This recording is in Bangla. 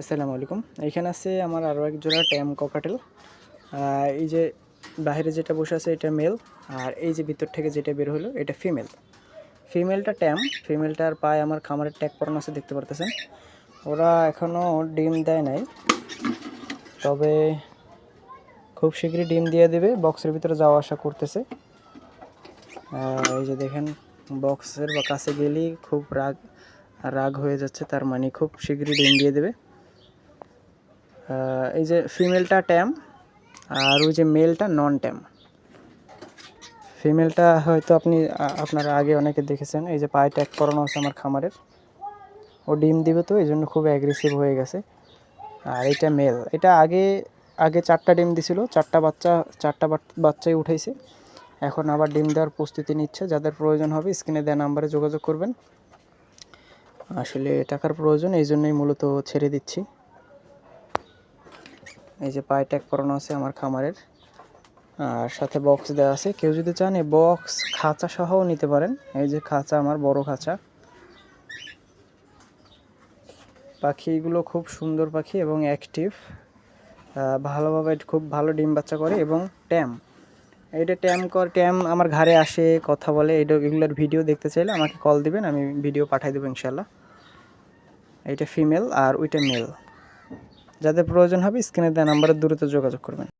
আসসালামু আলাইকুম। এইখানে আছে আমার আরও এক জোড়া ট্যাম ককাটেল। এই যে বাইরে যেটা বসে আছে এটা মেল, আর এই যে ভিতর থেকে যেটা বের হলো এটা ফিমেল। ফিমেলটা ট্যাম, ফিমেলটার পায়ে আমার খামারের ট্যাগ পরানো আছে, দেখতে পারতেছেন। ওরা এখনও ডিম দেয় নাই, তবে খুব শীঘ্রই ডিম দিয়ে দেবে। বক্সের ভিতরে যাওয়া আসা করতেছে। এই যে দেখেন, বক্সের বা কাছে গেলেই খুব রাগ হয়ে যাচ্ছে, তার মানে খুব শীঘ্রই ডিম দিয়ে দেবে। এই যে ফিমেলটা ট্যাম, আর ওই যে মেলটা নন ট্যাম। ফিমেলটা হয়তো আপনারা আগে অনেকে দেখেছেন, এই যে পায়ে ট্যাগ করানো আছে আমার খামারের। ও ডিম দিবে, তো এই জন্য খুব অ্যাগ্রেসিভ হয়ে গেছে। আর এটা মেল, এটা আগে 4টা ডিম দিছিল, 4টা বাচ্চাই উঠাইছে। এখন আবার ডিম দেওয়ার প্রস্তুতি নিচ্ছে। যাদের প্রয়োজন হবে স্ক্রিনে দেওয়া নাম্বারে যোগাযোগ করবেন। আসলে টাকার প্রয়োজন, এই জন্যই মূলত ছেড়ে দিচ্ছি। এই যে পায়ে ট্যাগ পরানো আছে আমার খামারের, আর সাথে বক্স দেওয়া আছে। কেউ যদি চান এই বক্স খাঁচা সহও নিতে পারেন। এই যে খাঁচা, আমার বড় খাঁচা। পাখিগুলো খুব সুন্দর পাখি এবং অ্যাক্টিভ, ভালোভাবে খুব ভালো ডিম বাচ্চা করে এবং ট্যাম। এইটা ট্যাম আমার ঘরে আসে, কথা বলে। এগুলোর ভিডিও দেখতে চাইলে আমাকে কল দিবেন, আমি ভিডিও পাঠিয়ে দেবো ইনশাল্লাহ। এইটা ফিমেল আর ওইটা মেল। যাদের প্রয়োজন হবে স্ক্রিনে দেওয়া নাম্বারে দ্রুত যোগাযোগ করবেন।